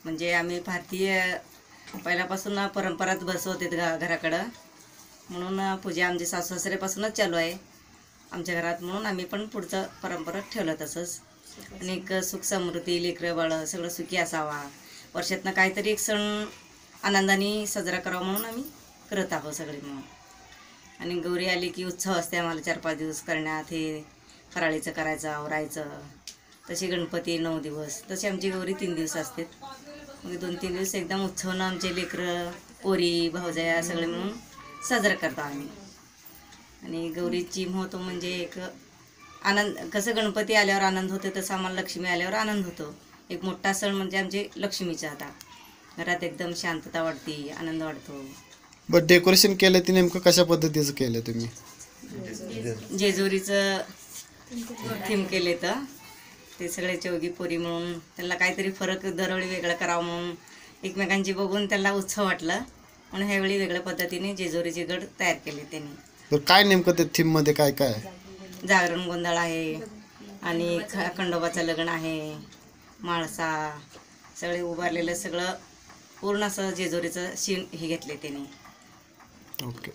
म्हणजे आम्ही भारतीय पहिल्यापासून परंपराच बसवते घराकडं, म्हणून पूजा आमच्या सासू सासऱ्यापासूनच चालू आहे आमच्या घरात, म्हणून आम्ही पण पुढचं परंपरा ठेवलं तसंच. आणि एक सुख समृद्धी, लेकरं बाळं सगळं सुखी असावा, वर्षातनं काहीतरी एक सण आनंदाने साजरा करावा म्हणून आम्ही करत आहोत सगळे म्हणून. आणि गौरी आली की उत्सव असते आम्हाला 4-5 दिवस करण्यात, हे फराळीचं करायचं, आवरायचं. तशी गणपती 9 दिवस, तशी आमची गौरी 3 दिवस असते. मग 2-3 दिवस एकदम उत्सवानं आमचे लेकरं, पोरी, भावजया सगळे म्हणून साजरा करतो आम्ही. आणि गौरीची महत्त्व म्हणजे एक आनंद, कसं गणपती आल्यावर आनंद होतो तसं आम्हाला लक्ष्मी आल्यावर आनंद होतो. एक मोठा सण म्हणजे आमचे लक्ष्मीचा. आता घरात एकदम शांतता वाटते, आनंद वाटतो. बरं, डेकोरेशन केलं ते नेमकं कशा पद्धतीचं केलं तुम्ही? जेजुरीचं थीम केले तर ते सगळे चौघी पोरी म्हणून त्यांना काहीतरी फरक दरवेळी वेगळं करावं म्हणून एकमेकांची बघून त्यांना उत्सव वाटलं, म्हणून ह्यावेळी वेगळ्या पद्धतीने जेजुरीचे गड तयार केले त्यांनी. तर काय नेमकं ते थीममध्ये काय काय आहे? जागरण गोंधळ आहे आणि खंडोबाचं लग्न आहे, माळसा सगळे उभारलेलं सगळं पूर्ण असं जेजुरीचं सीन हे घेतले त्यांनी. ओके.